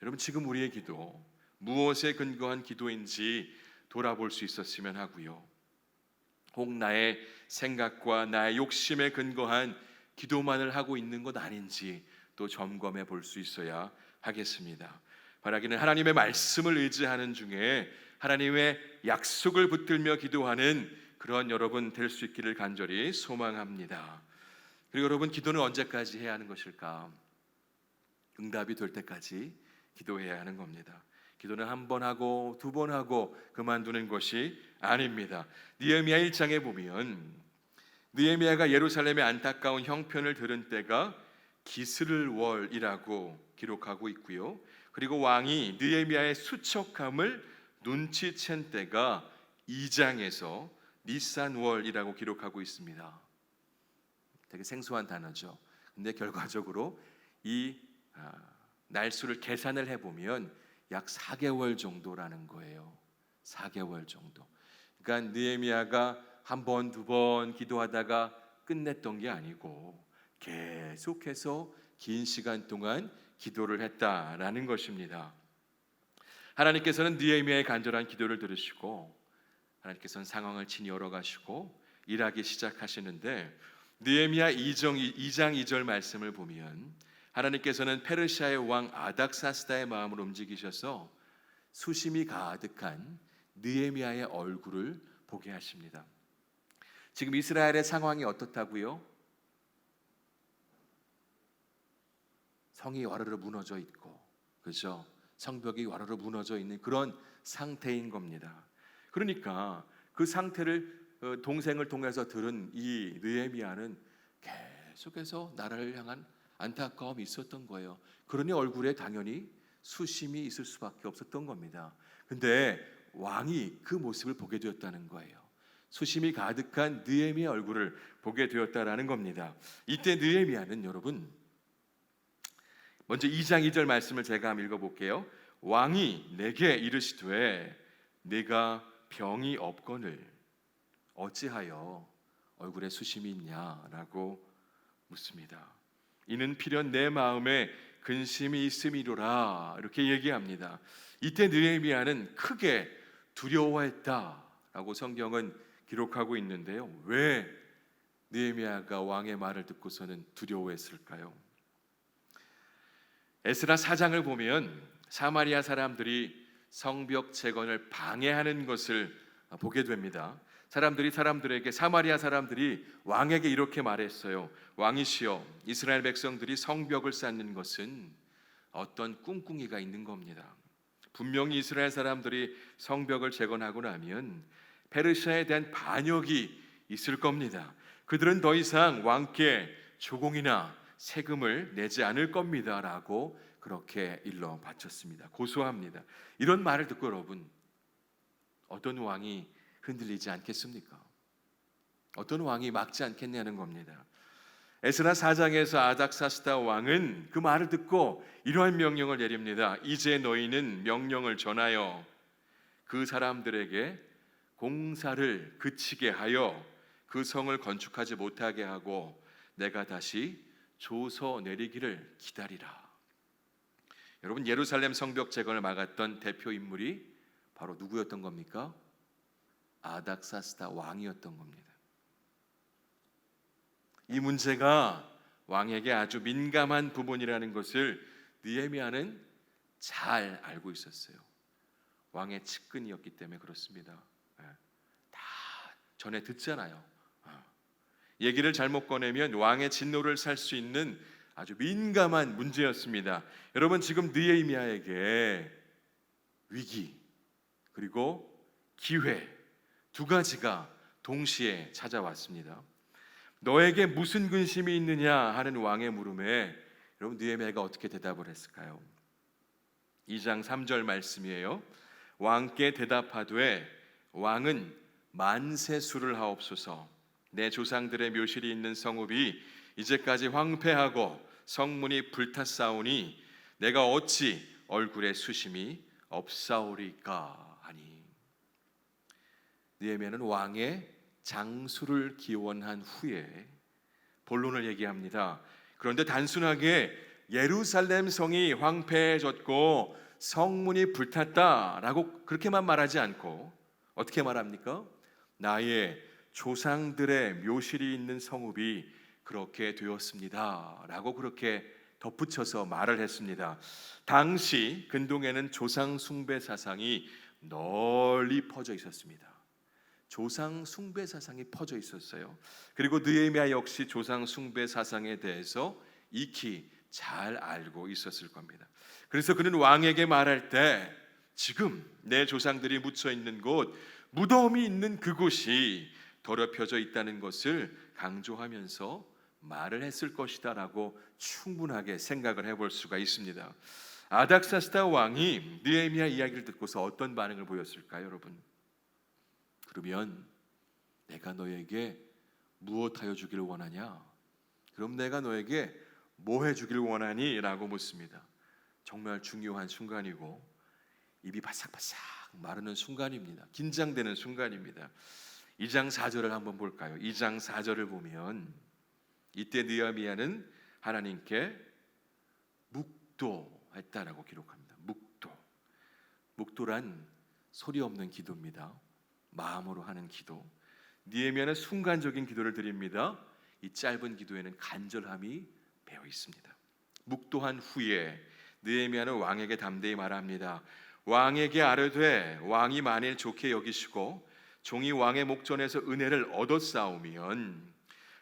여러분, 지금 우리의 기도 무엇에 근거한 기도인지 돌아볼 수 있었으면 하고요, 혹 나의 생각과 나의 욕심에 근거한 기도만을 하고 있는 것 아닌지 또 점검해 볼 수 있어야 하겠습니다. 바라기는 하나님의 말씀을 의지하는 중에 하나님의 약속을 붙들며 기도하는 그런 여러분 될 수 있기를 간절히 소망합니다. 그리고 여러분, 기도는 언제까지 해야 하는 것일까? 응답이 될 때까지 기도해야 하는 겁니다. 기도는 한 번 하고 두 번 하고 그만두는 것이 아닙니다. 느헤미야 1장에 보면 느헤미야가 예루살렘의 안타까운 형편을 들은 때가 기스를월이라고 기록하고 있고요, 그리고 왕이 느헤미야의 수척함을 눈치챈 때가 2장에서 니산월이라고 기록하고 있습니다. 되게 생소한 단어죠. 근데 결과적으로 이 날수를 계산을 해보면 약 4개월 정도라는 거예요. 4개월 정도. 그러니까 느헤미야가 한 번, 두 번 기도하다가 끝냈던 게 아니고 계속해서 긴 시간 동안 기도를 했다라는 것입니다. 하나님께서는 느헤미야의 간절한 기도를 들으시고 하나님께서는 상황을 친히 열어가시고 일하기 시작하시는데, 느헤미야 2장 2절 말씀을 보면 하나님께서는 페르시아의 왕 아닥사스다의 마음을 움직이셔서 수심이 가득한 느헤미야의 얼굴을 보게 하십니다. 지금 이스라엘의 상황이 어떻다고요? 성이 와르르 무너져 있고, 그죠? 성벽이 와르르 무너져 있는 그런 상태인 겁니다. 그러니까 그 상태를 동생을 통해서 들은 이 느헤미야는 계속해서 나라를 향한 안타까움이 있었던 거예요. 그러니 얼굴에 당연히 수심이 있을 수밖에 없었던 겁니다. 근데 왕이 그 모습을 보게 되었다는 거예요. 수심이 가득한 느헤미야 얼굴을 보게 되었다라는 겁니다. 이때 느헤미야는 여러분, 먼저 2장 2절 말씀을 제가 한번 읽어볼게요. 왕이 내게 이르시되 네가 병이 없거늘 어찌하여 얼굴에 수심이 있냐라고 묻습니다. 이는 필연 내 마음에 근심이 있음이로라, 이렇게 얘기합니다. 이때 느헤미야는 크게 두려워했다라고 성경은 기록하고 있는데요. 왜 느헤미야가 왕의 말을 듣고서는 두려워했을까요? 에스라 4장을 보면 사마리아 사람들이 성벽 재건을 방해하는 것을 보게 됩니다. 사람들에게 사마리아 사람들이 왕에게 이렇게 말했어요. 왕이시여, 이스라엘 백성들이 성벽을 쌓는 것은 어떤 꿍꿍이가 있는 겁니다. 분명히 이스라엘 사람들이 성벽을 재건하고 나면 페르시아에 대한 반역이 있을 겁니다. 그들은 더 이상 왕께 조공이나 세금을 내지 않을 겁니다라고 그렇게 일러 바쳤습니다. 고소합니다. 이런 말을 듣고 여러분, 어떤 왕이 흔들리지 않겠습니까? 어떤 왕이 막지 않겠냐는 겁니다. 에스라 4장에서 아닥사스다 왕은 그 말을 듣고 이러한 명령을 내립니다. 이제 너희는 명령을 전하여 그 사람들에게 공사를 그치게 하여 그 성을 건축하지 못하게 하고 내가 다시 조서 내리기를 기다리라. 여러분, 예루살렘 성벽 재건을 막았던 대표 인물이 바로 누구였던 겁니까? 아닥사스다 왕이었던 겁니다. 이 문제가 왕에게 아주 민감한 부분이라는 것을 느헤미야는 잘 알고 있었어요. 왕의 측근이었기 때문에 그렇습니다. 다 전에 듣잖아요. 얘기를 잘못 꺼내면 왕의 진노를 살 수 있는 아주 민감한 문제였습니다. 여러분, 지금 느헤미야에게 위기 그리고 기회 두 가지가 동시에 찾아왔습니다. 너에게 무슨 근심이 있느냐 하는 왕의 물음에 여러분, 느헤미야가 어떻게 대답을 했을까요? 2장 3절 말씀이에요. 왕께 대답하되 왕은 만세수를 하옵소서. 내 조상들의 묘실이 있는 성읍이 이제까지 황폐하고 성문이 불탔사오니 내가 어찌 얼굴에 수심이 없사오리까 하니. 느헤미야는 왕의 장수를 기원한 후에 본론을 얘기합니다. 그런데 단순하게 예루살렘 성이 황폐해졌고 성문이 불탔다라고 그렇게만 말하지 않고 어떻게 말합니까? 나의 조상들의 묘실이 있는 성읍이 그렇게 되었습니다 라고 그렇게 덧붙여서 말을 했습니다. 당시 근동에는 조상 숭배 사상이 널리 퍼져 있었습니다. 조상 숭배 사상이 퍼져 있었어요. 그리고 느헤미야 역시 조상 숭배 사상에 대해서 익히 잘 알고 있었을 겁니다. 그래서 그는 왕에게 말할 때 지금 내 조상들이 묻혀 있는 곳, 무덤이 있는 그곳이 더럽혀져 있다는 것을 강조하면서 말을 했을 것이다라고 충분하게 생각을 해볼 수가 있습니다. 아닥사스다 왕이 느헤미야 이야기를 듣고서 어떤 반응을 보였을까요, 여러분? 그러면 내가 너에게 무엇하여 주기를 원하냐? 그럼 내가 너에게 뭐 해주길 원하니? 라고 묻습니다. 정말 중요한 순간이고 입이 바싹바싹 마르는 순간입니다. 긴장되는 순간입니다. 2장 4절을 한번 볼까요? 2장 4절을 보면 이때 느헤미야는 하나님께 묵도했다라고 기록합니다. 묵도란 소리 없는 기도입니다. 마음으로 하는 기도. 느헤미야는 순간적인 기도를 드립니다. 이 짧은 기도에는 간절함이 배어 있습니다. 묵도한 후에 느헤미야는 왕에게 담대히 말합니다. 왕에게 아뢰되 왕이 만일 좋게 여기시고 종이 왕의 목전에서 은혜를 얻었사오면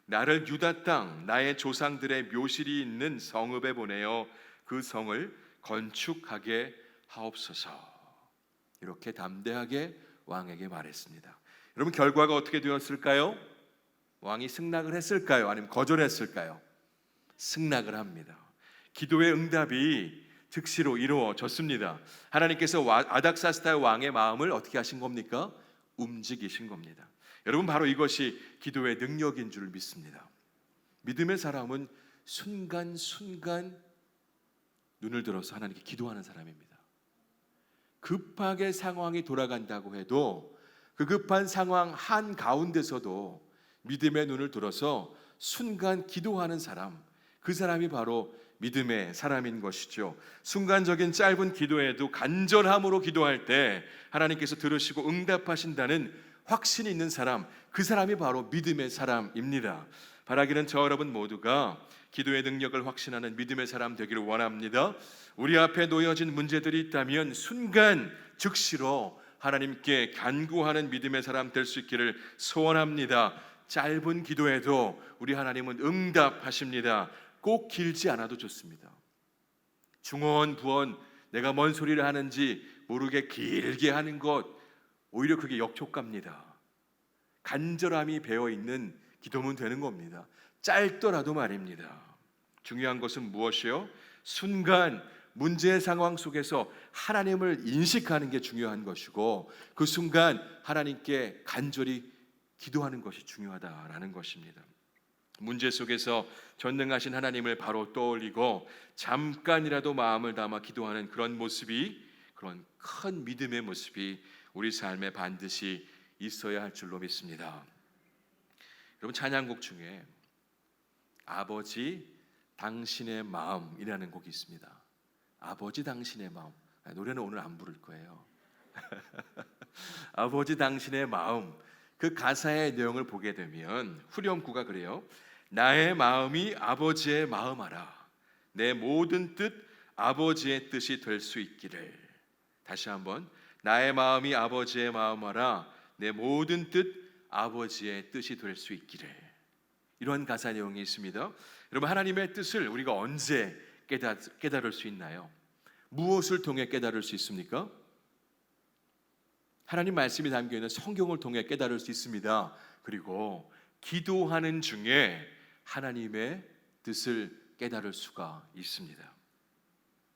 나를 유다 땅 나의 조상들의 묘실이 있는 성읍에 보내어 그 성을 건축하게 하옵소서. 이렇게 담대하게 왕에게 말했습니다. 여러분, 결과가 어떻게 되었을까요? 왕이 승낙을 했을까요? 아니면 거절했을까요? 승낙을 합니다. 기도의 응답이 즉시로 이루어졌습니다. 하나님께서 아닥사스다 왕의 마음을 어떻게 하신 겁니까? 움직이신 겁니다. 여러분, 바로 이것이 기도의 능력인 줄 믿습니다. 믿음의 사람은 순간순간 눈을 들어서 하나님께 기도하는 사람입니다. 급하게 상황이 돌아간다고 해도 그 급한 상황 한가운데서도 믿음의 눈을 들어서 순간 기도하는 사람, 그 사람이 바로 믿음의 사람인 것이죠. 순간적인 짧은 기도에도 간절함으로 기도할 때 하나님께서 들으시고 응답하신다는 확신이 있는 사람, 그 사람이 바로 믿음의 사람입니다. 바라기는 저 여러분 모두가 기도의 능력을 확신하는 믿음의 사람 되기를 원합니다. 우리 앞에 놓여진 문제들이 있다면 순간 즉시로 하나님께 간구하는 믿음의 사람 될 수 있기를 소원합니다. 짧은 기도에도 우리 하나님은 응답하십니다. 꼭 길지 않아도 좋습니다. 중언 부언 내가 뭔 소리를 하는지 모르게 길게 하는 것, 오히려 그게 역효과입니다. 간절함이 배어있는 기도면 되는 겁니다. 짧더라도 말입니다. 중요한 것은 무엇이요? 순간 문제의 상황 속에서 하나님을 인식하는 게 중요한 것이고, 그 순간 하나님께 간절히 기도하는 것이 중요하다라는 것입니다. 문제 속에서 전능하신 하나님을 바로 떠올리고 잠깐이라도 마음을 담아 기도하는 그런 모습이, 그런 큰 믿음의 모습이 우리 삶에 반드시 있어야 할 줄로 믿습니다. 여러분, 찬양곡 중에 아버지 당신의 마음이라는 곡이 있습니다. 아버지 당신의 마음. 노래는 오늘 안 부를 거예요. 아버지 당신의 마음. 그 가사의 내용을 보게 되면 후렴구가 그래요. 나의 마음이 아버지의 마음 알아. 내 모든 뜻 아버지의 뜻이 될 수 있기를. 다시 한번, 나의 마음이 아버지의 마음 알아. 내 모든 뜻 아버지의 뜻이 될 수 있기를. 이런 가사 내용이 있습니다. 여러분, 하나님의 뜻을 우리가 언제 깨달을 수 있나요? 무엇을 통해 깨달을 수 있습니까? 하나님 말씀이 담겨있는 성경을 통해 깨달을 수 있습니다. 그리고 기도하는 중에 하나님의 뜻을 깨달을 수가 있습니다.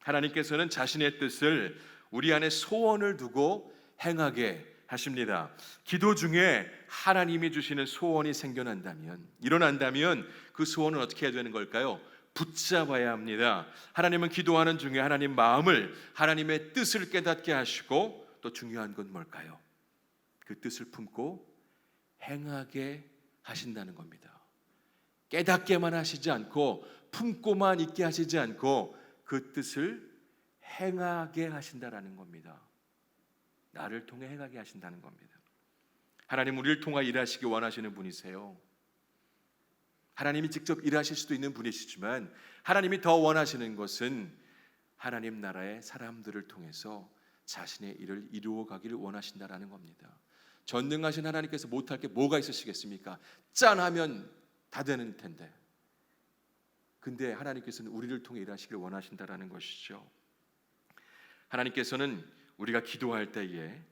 하나님께서는 자신의 뜻을 우리 안에 소원을 두고 행하게 하십니다. 기도 중에 하나님이 주시는 소원이 생겨난다면, 일어난다면 그 소원은 어떻게 해야 되는 걸까요? 붙잡아야 합니다. 하나님은 기도하는 중에 하나님 마음을, 하나님의 뜻을 깨닫게 하시고, 또 중요한 건 뭘까요? 그 뜻을 품고 행하게 하신다는 겁니다. 깨닫게만 하시지 않고 품고만 있게 하시지 않고 그 뜻을 행하게 하신다라는 겁니다. 나를 통해 행하게 하신다는 겁니다. 하나님 우리를 통해 일하시기 원하시는 분이세요. 하나님이 직접 일하실 수도 있는 분이시지만 하나님이 더 원하시는 것은 하나님 나라의 사람들을 통해서 자신의 일을 이루어 가기를 원하신다라는 겁니다. 전능하신 하나님께서 못할 게 뭐가 있으시겠습니까? 짠 하면 다 되는 텐데. 근데 하나님께서는 우리를 통해 일하시기를 원하신다라는 것이죠. 하나님께서는 우리가 기도할 때에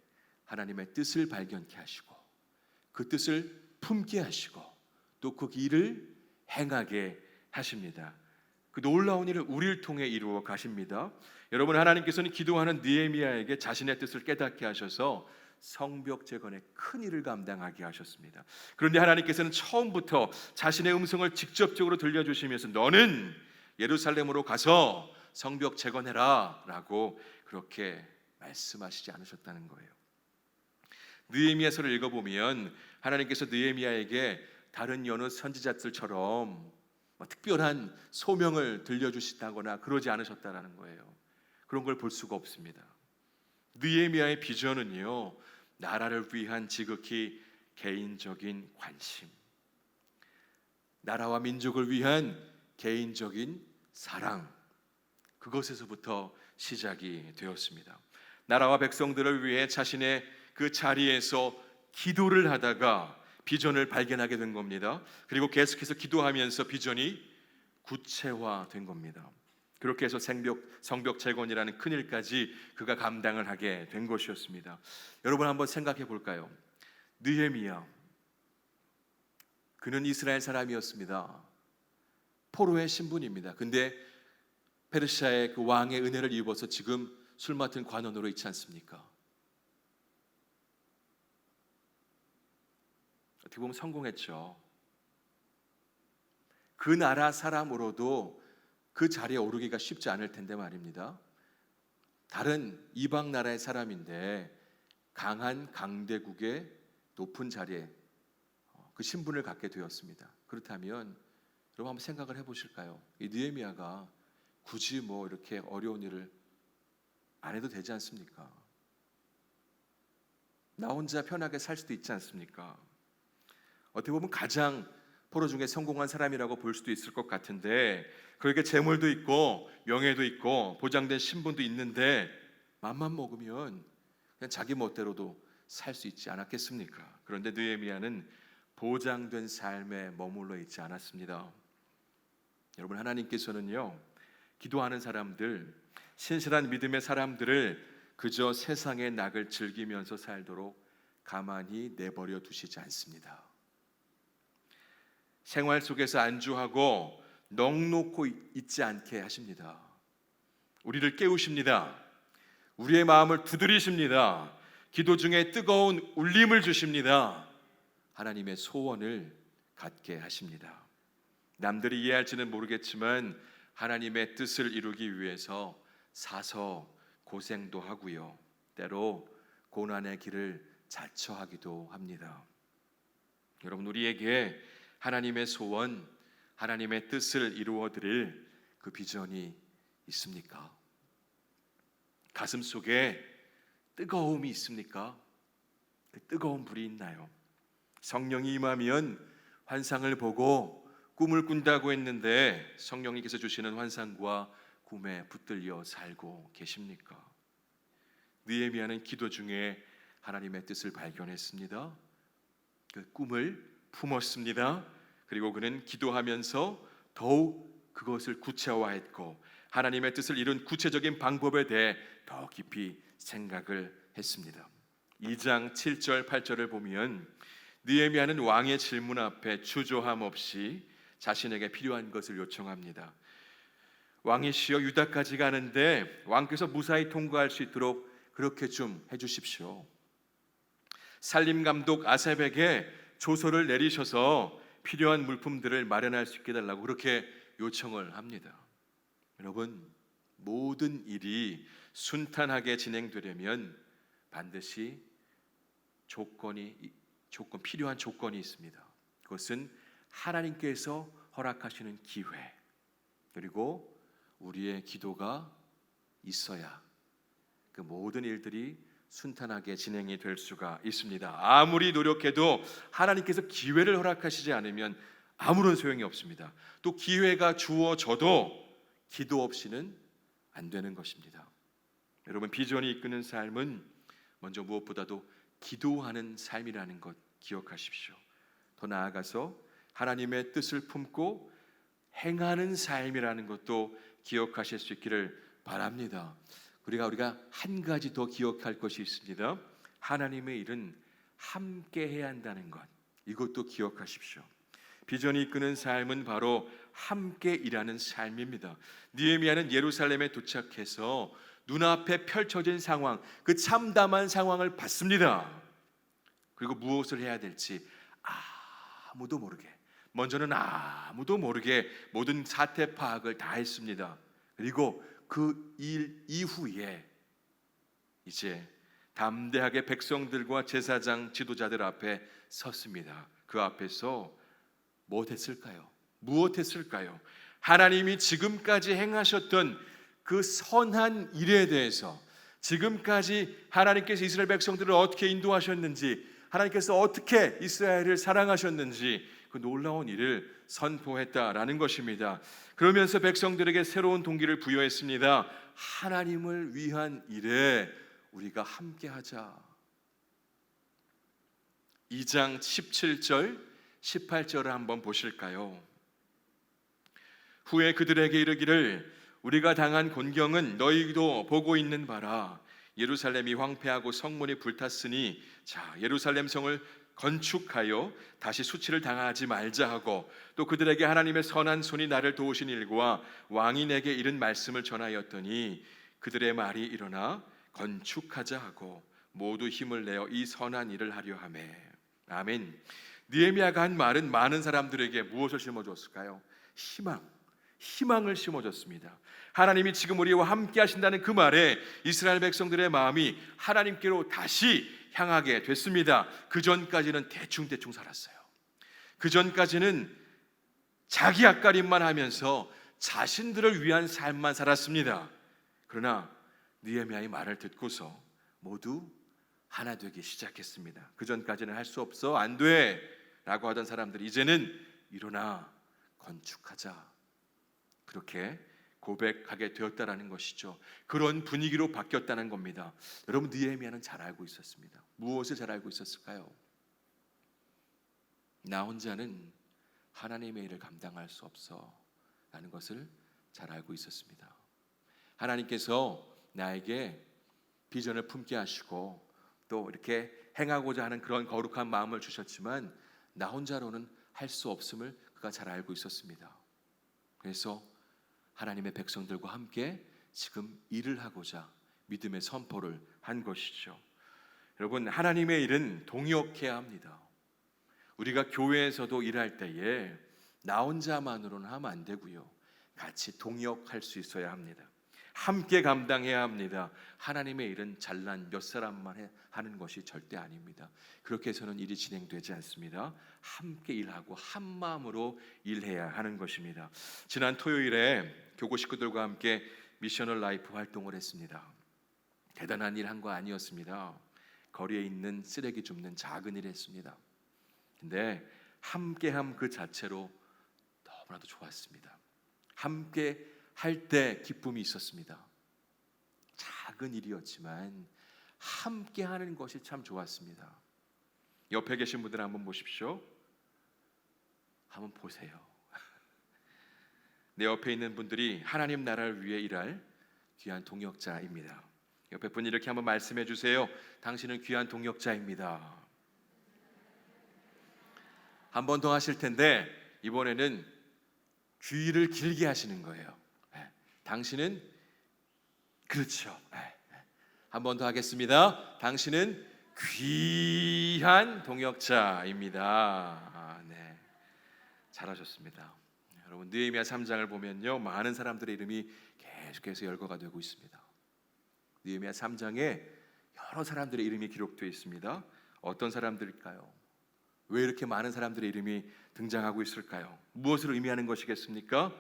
하나님의 뜻을 발견케 하시고 그 뜻을 품게 하시고 또 그 일을 행하게 하십니다. 그 놀라운 일을 우리를 통해 이루어 가십니다. 여러분, 하나님께서는 기도하는 느헤미야에게 자신의 뜻을 깨닫게 하셔서 성벽 재건의 큰 일을 감당하게 하셨습니다. 그런데 하나님께서는 처음부터 자신의 음성을 직접적으로 들려주시면서 너는 예루살렘으로 가서 성벽 재건해라 라고 그렇게 말씀하시지 않으셨다는 거예요. 느헤미야서를 읽어보면 하나님께서 느헤미야에게 다른 여느 선지자들처럼 특별한 소명을 들려주시다거나 그러지 않으셨다는 거예요. 그런 걸 볼 수가 없습니다. 느헤미야의 비전은요, 나라를 위한 지극히 개인적인 관심, 나라와 민족을 위한 개인적인 사랑, 그것에서부터 시작이 되었습니다. 나라와 백성들을 위해 자신의 그 자리에서 기도를 하다가 비전을 발견하게 된 겁니다. 그리고 계속해서 기도하면서 비전이 구체화된 겁니다. 그렇게 해서 성벽 재건이라는 큰 일까지 그가 감당을 하게 된 것이었습니다. 여러분 한번 생각해 볼까요? 느헤미야, 그는 이스라엘 사람이었습니다. 포로의 신분입니다. 근데 페르시아의 그 왕의 은혜를 입어서 지금 술 맡은 관원으로 있지 않습니까? 어떻게 보면 성공했죠. 그 나라 사람으로도 그 자리에 오르기가 쉽지 않을 텐데 말입니다. 다른 이방 나라의 사람인데 강한 강대국의 높은 자리에 그 신분을 갖게 되었습니다. 그렇다면 여러분 한번 생각을 해보실까요? 이 느헤미야가 굳이 뭐 이렇게 어려운 일을 안 해도 되지 않습니까? 나 혼자 편하게 살 수도 있지 않습니까? 어떻게 보면 가장 포로 중에 성공한 사람이라고 볼 수도 있을 것 같은데 그에게 재물도 있고 명예도 있고 보장된 신분도 있는데 맘만 먹으면 그냥 자기 멋대로도 살 수 있지 않았겠습니까? 그런데 느헤미야는 보장된 삶에 머물러 있지 않았습니다. 여러분, 하나님께서는요, 기도하는 사람들, 신실한 믿음의 사람들을 그저 세상의 낙을 즐기면서 살도록 가만히 내버려 두시지 않습니다. 생활 속에서 안주하고 넋놓고 있지 않게 하십니다. 우리를 깨우십니다. 우리의 마음을 두드리십니다. 기도 중에 뜨거운 울림을 주십니다. 하나님의 소원을 갖게 하십니다. 남들이 이해할지는 모르겠지만 하나님의 뜻을 이루기 위해서 사서 고생도 하고요, 때로 고난의 길을 자처하기도 합니다. 여러분, 우리에게 하나님의 소원, 하나님의 뜻을 이루어 드릴 그 비전이 있습니까? 가슴 속에 뜨거움이 있습니까? 그 뜨거운 불이 있나요? 성령이 임하면 환상을 보고 꿈을 꾼다고 했는데 성령님께서 주시는 환상과 꿈에 붙들려 살고 계십니까? 느헤미야는 기도 중에 하나님의 뜻을 발견했습니다. 그 꿈을 품었습니다. 그리고 그는 기도하면서 더욱 그것을 구체화했고 하나님의 뜻을 이룬 구체적인 방법에 대해 더 깊이 생각을 했습니다. 2장 7절 8절을 보면 느헤미야는 왕의 질문 앞에 주저함 없이 자신에게 필요한 것을 요청합니다. 왕이시여, 유다까지 가는데 왕께서 무사히 통과할 수 있도록 그렇게 좀 해주십시오. 산림감독 아셉에게 조서를 내리셔서 필요한 물품들을 마련할 수 있게 해달라고 그렇게 요청을 합니다. 여러분, 모든 일이 순탄하게 진행되려면 반드시 필요한 조건이 있습니다. 그것은 하나님께서 허락하시는 기회, 그리고 우리의 기도가 있어야 그 모든 일들이 순탄하게 진행이 될 수가 있습니다. 아무리 노력해도 하나님께서 기회를 허락하시지 않으면 아무런 소용이 없습니다. 또 기회가 주어져도 기도 없이는 안 되는 것입니다. 여러분, 비전이 이끄는 삶은 먼저 무엇보다도 기도하는 삶이라는 것 기억하십시오. 더 나아가서 하나님의 뜻을 품고 행하는 삶이라는 것도 기억하실 수 있기를 바랍니다. 우리가 한 가지 더 기억할 것이 있습니다. 하나님의 일은 함께 해야 한다는 것, 이것도 기억하십시오. 비전이 이끄는 삶은 바로 함께 일하는 삶입니다. 느헤미야는 예루살렘에 도착해서 눈앞에 펼쳐진 상황, 그 참담한 상황을 봤습니다. 그리고 무엇을 해야 될지 아무도 모르게, 먼저는 아무도 모르게 모든 사태 파악을 다 했습니다. 그리고 그 일 이후에 이제 담대하게 백성들과 제사장 지도자들 앞에 섰습니다. 그 앞에서 무엇했을까요? 하나님이 지금까지 행하셨던 그 선한 일에 대해서, 지금까지 하나님께서 이스라엘 백성들을 어떻게 인도하셨는지, 하나님께서 어떻게 이스라엘을 사랑하셨는지 그 놀라운 일을 선포했다라는 것입니다. 그러면서 백성들에게 새로운 동기를 부여했습니다. 하나님을 위한 일에 우리가 함께하자. 2장 17절 18절을 한번 보실까요? 후에 그들에게 이르기를 우리가 당한 곤경은 너희도 보고 있는 바라. 예루살렘이 황폐하고 성문이 불탔으니 자, 예루살렘 성을 건축하여 다시 수치를 당하지 말자 하고, 또 그들에게 하나님의 선한 손이 나를 도우신 일과 왕이 내게 이른 말씀을 전하였더니 그들의 말이 일어나 건축하자 하고 모두 힘을 내어 이 선한 일을 하려 하매. 아멘. 느헤미야가 한 말은 많은 사람들에게 무엇을 심어줬을까요? 희망을 심어줬습니다. 하나님이 지금 우리와 함께 하신다는 그 말에 이스라엘 백성들의 마음이 하나님께로 다시 향하게 됐습니다. 그 전까지는 대충 살았어요. 그 전까지는 자기 앞가림만 하면서 자신들을 위한 삶만 살았습니다. 그러나 느헤미야의 말을 듣고서 모두 하나 되기 시작했습니다. 그 전까지는 할 수 없어, 안 돼 라고 하던 사람들이 이제는 일어나 건축하자, 그렇게 고백하게 되었다라는 것이죠. 그런 분위기로 바뀌었다는 겁니다. 여러분, 느헤미야는 잘 알고 있었습니다. 무엇을 잘 알고 있었을까요? 나 혼자는 하나님의 일을 감당할 수 없어 라는 것을 잘 알고 있었습니다. 하나님께서 나에게 비전을 품게 하시고 또 이렇게 행하고자 하는 그런 거룩한 마음을 주셨지만 나 혼자로는 할 수 없음을 그가 잘 알고 있었습니다. 그래서 하나님의 백성들과 함께 지금 일을 하고자 믿음의 선포를 한 것이죠. 여러분, 하나님의 일은 동역해야 합니다. 우리가 교회에서도 일할 때에 나 혼자만으로는 하면 안 되고요. 같이 동역할 수 있어야 합니다. 함께 감당해야 합니다. 하나님의 일은 잘난 몇 사람만 하는 것이 절대 아닙니다. 그렇게 해서는 일이 진행되지 않습니다. 함께 일하고 한 마음으로 일해야 하는 것입니다. 지난 토요일에 교고 식구들과 함께 미셔널 라이프 활동을 했습니다. 대단한 일 한 거 아니었습니다. 거리에 있는 쓰레기 줍는 작은 일을 했습니다. 근데 함께함 그 자체로 너무나도 좋았습니다. 함께 할 때 기쁨이 있었습니다. 작은 일이었지만 함께 하는 것이 참 좋았습니다. 옆에 계신 분들 한번 보십시오. 한번 보세요. 내 옆에 있는 분들이 하나님 나라를 위해 일할 귀한 동역자입니다. 옆에 분 이렇게 한번 말씀해 주세요. 당신은 귀한 동역자입니다. 한 번 더 하실 텐데 이번에는 귀를 길게 하시는 거예요. 당신은, 그렇죠. 한 번 더 하겠습니다. 당신은 귀한 동역자입니다. 네, 잘하셨습니다. 여러분, 느헤미야 3장을 보면요, 많은 사람들의 이름이 계속해서 열거가 되고 있습니다. 느헤미야 3장에 여러 사람들의 이름이 기록되어 있습니다. 어떤 사람들일까요? 왜 이렇게 많은 사람들의 이름이 등장하고 있을까요? 무엇을 의미하는 것이겠습니까?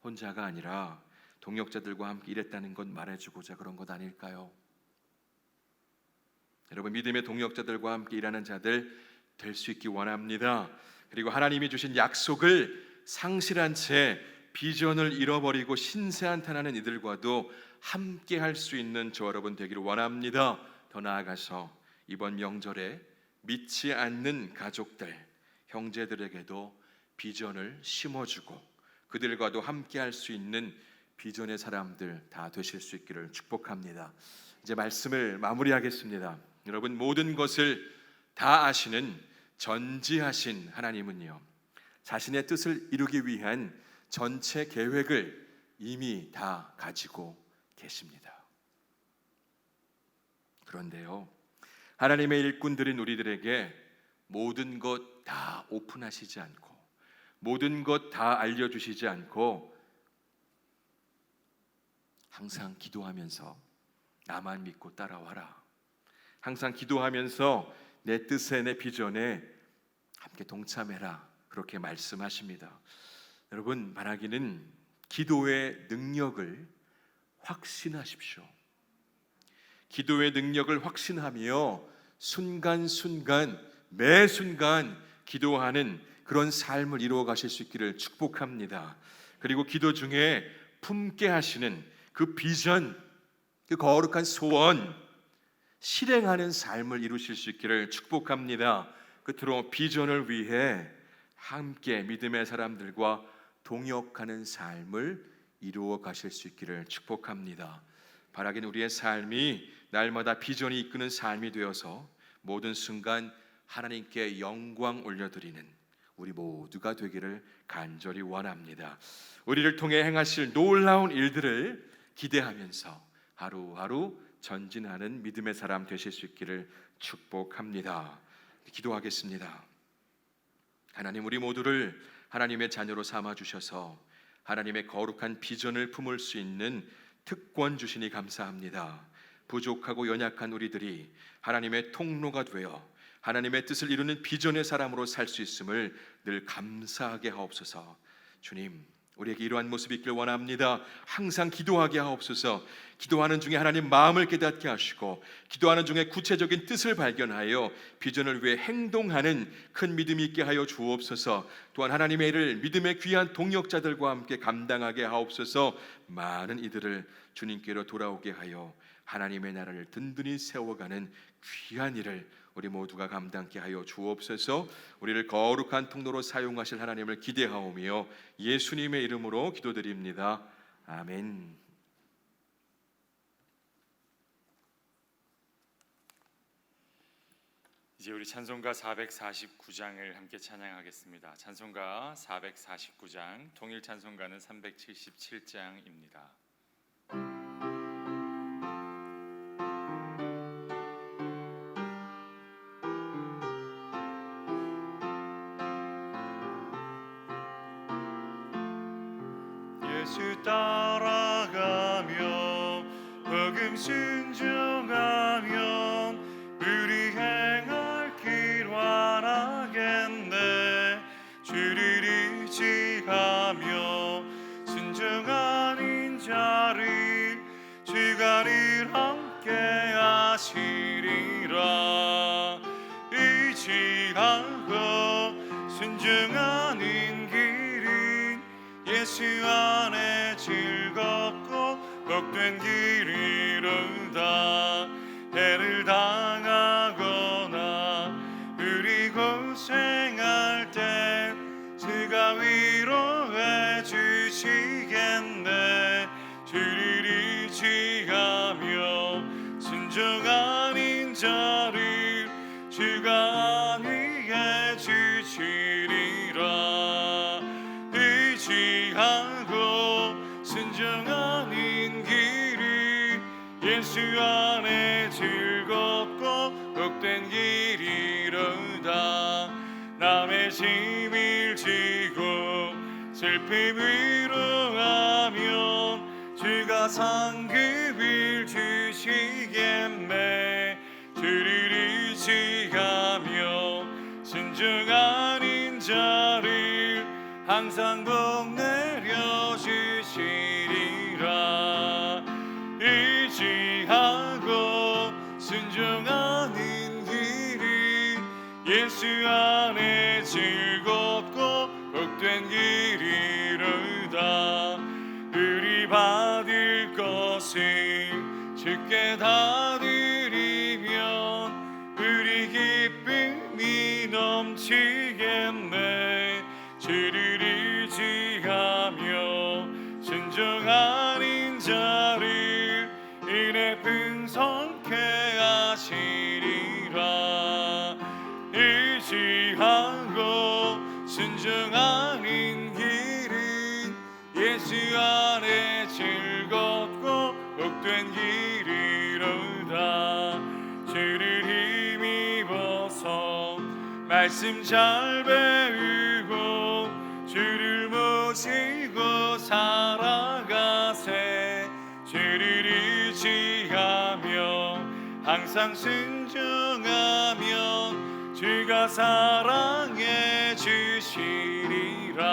혼자가 아니라 동역자들과 함께 일했다는 건 말해주고자 그런 것 아닐까요? 여러분, 믿음의 동역자들과 함께 일하는 자들 될 수 있기 원합니다. 그리고 하나님이 주신 약속을 상실한 채 비전을 잃어버리고 신세한탄하는 이들과도 함께 할 수 있는 저 여러분 되기를 원합니다. 더 나아가서 이번 명절에 믿지 않는 가족들, 형제들에게도 비전을 심어주고 그들과도 함께 할 수 있는 비전의 사람들 다 되실 수 있기를 축복합니다. 이제 말씀을 마무리하겠습니다. 여러분, 모든 것을 다 아시는 전지하신 하나님은요, 자신의 뜻을 이루기 위한 전체 계획을 이미 다 가지고 계십니다. 그런데요, 하나님의 일꾼들인 우리들에게 모든 것 다 오픈하시지 않고 모든 것 다 알려주시지 않고 항상 기도하면서 나만 믿고 따라와라, 항상 기도하면서 내 뜻에 내 비전에 함께 동참해라, 그렇게 말씀하십니다. 여러분, 바라기는 기도의 능력을 확신하십시오. 기도의 능력을 확신하며 순간순간 매 순간 기도하는 그런 삶을 이루어 가실 수 있기를 축복합니다. 그리고 기도 중에 품게 하시는 그 비전, 그 거룩한 소원 실행하는 삶을 이루실 수 있기를 축복합니다. 끝으로 비전을 위해 함께 믿음의 사람들과 동역하는 삶을 이루어 가실 수 있기를 축복합니다. 바라기는 우리의 삶이 날마다 비전이 이끄는 삶이 되어서 모든 순간 하나님께 영광 올려드리는 우리 모두가 되기를 간절히 원합니다. 우리를 통해 행하실 놀라운 일들을 기대하면서 하루하루 전진하는 믿음의 사람 되실 수 있기를 축복합니다. 기도하겠습니다. 하나님, 우리 모두를 하나님의 자녀로 삼아 주셔서 하나님의 거룩한 비전을 품을 수 있는 특권 주시니 감사합니다. 부족하고 연약한 우리들이 하나님의 통로가 되어 하나님의 뜻을 이루는 비전의 사람으로 살 수 있음을 늘 감사하게 하옵소서. 주님, 우리에게 이러한 모습이 있길 원합니다. 항상 기도하게 하옵소서. 기도하는 중에 하나님 마음을 깨닫게 하시고, 기도하는 중에 구체적인 뜻을 발견하여 비전을 위해 행동하는 큰 믿음이 있게 하여 주옵소서. 또한 하나님의 일을 믿음의 귀한 동역자들과 함께 감당하게 하옵소서. 많은 이들을 주님께로 돌아오게 하여 하나님의 나라를 든든히 세워가는 귀한 일을 우리 모두가 감당케 하여 주옵소서. 우리를 거룩한 통로로 사용하실 하나님을 기대하오며 예수님의 이름으로 기도드립니다. 아멘. 이제 우리 찬송가 449장을 함께 찬양하겠습니다. 찬송가 449장, 통일 찬송가는 377장입니다. 예수 따라가며 복음 순종하면 우리 행할 길 완하겠네. 주를 의지하며 순종한 인자를 주가 늘 함께 하시리라. 의지하고 순종하는 길은 예수 안에 즐겁고 복된 길이로다. 해를 당하거나 우리 고생할 때 주가 위로해 주시겠네. 주를 의지하며 순종한 인자를 주가 안위해 주시리라. 의지하고 순종하는 길이 예수 안에 즐겁고 복된 길이로다. 남의 짐을 지고 슬픔 위로하면 주가 상급을 주시겠네. 주를 의지하며 순종한 인자를 항상 복 내려 주시리라. 의지하고 순종하는 길이 예수 안에 즐겁고 복된 길이로다. 우리 받을 것을 주께 다 드리면 우리 기쁨이 넘치겠네. 주를 의지하며 순종한 인자를 은혜 풍성케 하시리라. 의지하고 순종하는 길은 예수 안에 즐겁고 복된 길이로다. 주를 힘입어서 말씀 잘 배우고 주를 모시고 살아가세. 주를 의지하며 항상 순종하면 주가 사랑해 주시리라.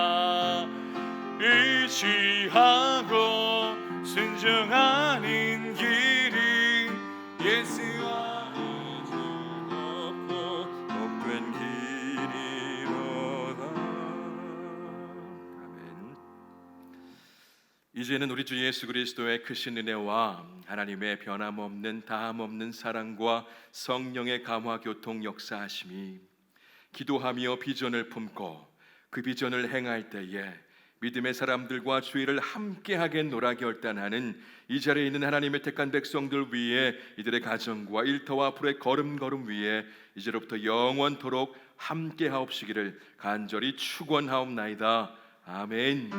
의지하고 순종하는 길이 예수 안에 즐겁고 복된 길이로다. 아멘. 이제는 우리 주 예수 그리스도의 크신 은혜와 하나님의 변함없는 다함없는 사랑과 성령의 감화 교통 역사하심이 기도하며 비전을 품고 그 비전을 행할 때에 믿음의 사람들과 주의를 함께하겠노라 결단하는 이 자리에 있는 하나님의 택한 백성들 위에 이들의 가정과 일터와 앞으로의 걸음걸음 위에 이제로부터 영원토록 함께하옵시기를 간절히 축원하옵나이다. 아멘.